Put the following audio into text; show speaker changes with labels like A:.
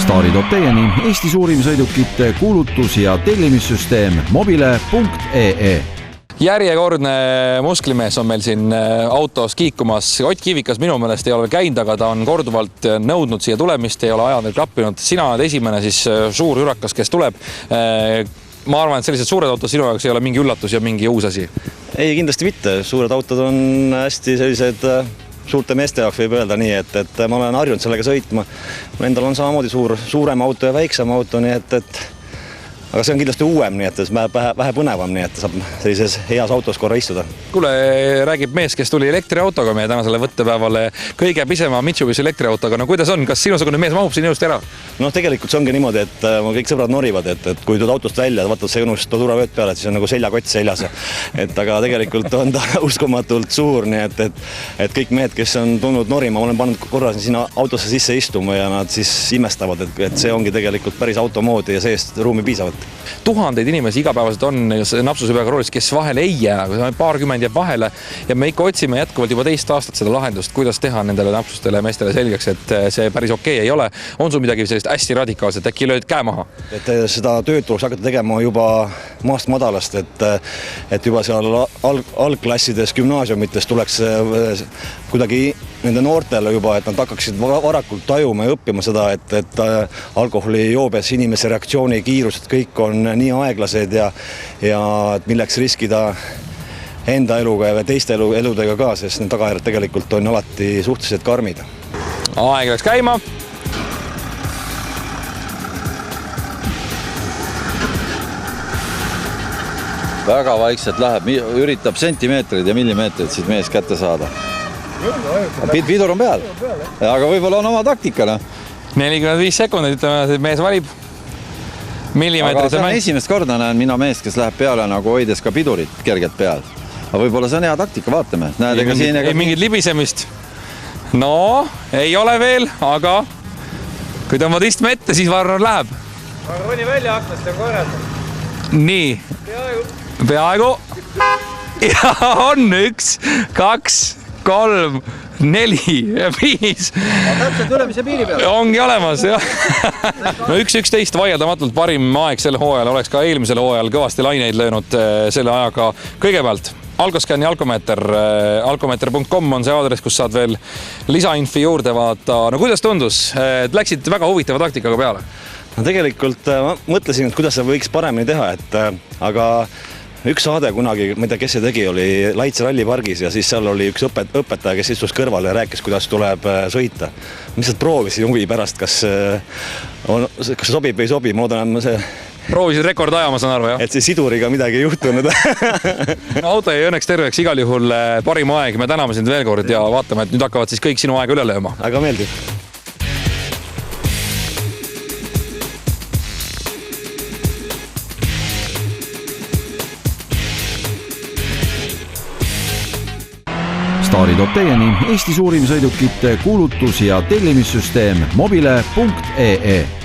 A: Staari toob teieni Eesti suurim sõidukite kuulutus- ja tellimissüsteem mobile.ee.
B: Järjekordne musklimees on meil siin autos kiikumas. Ott Kivikas minu meelest ei ole käinud, aga ta on korduvalt nõudnud siia tulemist, ei ole ajad veel klappinud. Sina oled esimene siis suur ürakas, kes tuleb. Ma arvan, et sellised suured autod sinu jaoks ei ole mingi üllatus ja mingi uus asi.
C: Ei, kindlasti mitte. Suured autod on hästi sellised suurte meeste jaoks võib öelda nii, et ma olen harjunud sellega sõitma. Endal on samamoodi suurem auto ja väiksem auto, nii et aga see on kindlasti uuem, nii et vähe põnevam, nii et saab sellises heas autos korra istuda.
B: Kuule, räägib mees, kes tuli elektriautoga meie tänasele võttepäevale kõige pisema Mitsubishi elektriautoga. No kuidas on? Kas sinusugune mees mahub siin ilusti ära?
C: No tegelikult see ongi niimoodi, et kõik sõbrad norivad, et kui tuled autost välja, vaatad see unust turvavööt peale, et siis on nagu seljakott seljas. Aga tegelikult on ta uskumatult suur, nii et kõik mehed, kes on tulnud norima, olen pannud korra sinna autosse sisse istuma ja nad siis imestavad, et see ongi tegelikult päris automoodi ja seest ruumi piisavalt.
B: Tuhandeid inimesi igapäevaselt on napsuse peaga roolis, kes vahele ei jää, paarkümmend jääb vahele ja me ikka otsime jätkuvalt juba teist aastat seda lahendust, kuidas teha nendele napsustele meestele selgeks, et see päris okei ei ole. On sul midagi sellist hästi radikaalset, äkki lööd käe maha? Et
C: seda tööd tuleks hakata tegema juba maast madalast, et juba seal algklassides, gümnaasiumites tuleks kuidagi nende noortele juba, et nad hakkaksid varakult tajuma ja õppima seda, et alkoholijoobes inimese reaktsiooni kiirused kõik on nii aeglased ja et milleks riskida enda eluga ja teiste eludega ka, sest need tagajärjed tegelikult on alati suhteliselt karmid.
B: Aeg läks käima.
D: Väga vaikselt läheb, üritab sentimeetreid ja millimeetreid siit mees kätte saada. Pidur on peal, aga võib-olla on oma taktika.
B: 45 sekundit, ütleme, mees valib.
D: Aga see on esimest korda näen mina mees, kes läheb peale nagu hoides ka pidurit kergelt peal. Aga võib-olla see on hea taktika, vaatame.
B: Ei mingit libisemist. No, ei ole veel, aga kui tõmbad istme ette, siis varrun läheb.
E: Aga roni välja aknast ja korrata.
B: Nii. Peaaegu. Ja on 1, 2, 3, 4 ja 5.
E: Täpselt ülemise piiri peal.
B: Ongi olemas, jah. No 1.11 vaieldamatult parim aeg selle hooajal, oleks ka eelmisel hooajal kõvasti laineid löönud selle ajaga. Kõigepealt Algoscan'i alkomeeter, alkomeeter.com on see aadress, kus saad veel lisainfi juurde vaata. No kuidas tundus? Läksid väga huvitava taktikaga peale?
C: No tegelikult ma mõtlesin, et kuidas see võiks paremini teha, aga üks saade kunagi, ma ei tea, kes see tegi, oli Laitse rallipargis ja siis seal oli üks õpetaja, kes istus kõrval ja rääkis, kuidas tuleb sõita. Ma lihtsalt proovisin huvi pärast, kas sobib või ei sobi. Ma loodan, et see...
B: Proovisid rekordaja, ma saan aru, jah?
C: Et see siduriga midagi ei juhtunud.
B: No, auto jäi õnneks terveks, igal juhul parim aeg. Me täname sind veel kord ja vaatame, et nüüd hakkavad siis kõik sinu aega üle lööma.
C: Aga meeldib.
A: Staari toob teieni Eesti suurim sõidukite kuulutus- ja tellimissüsteem mobile.ee.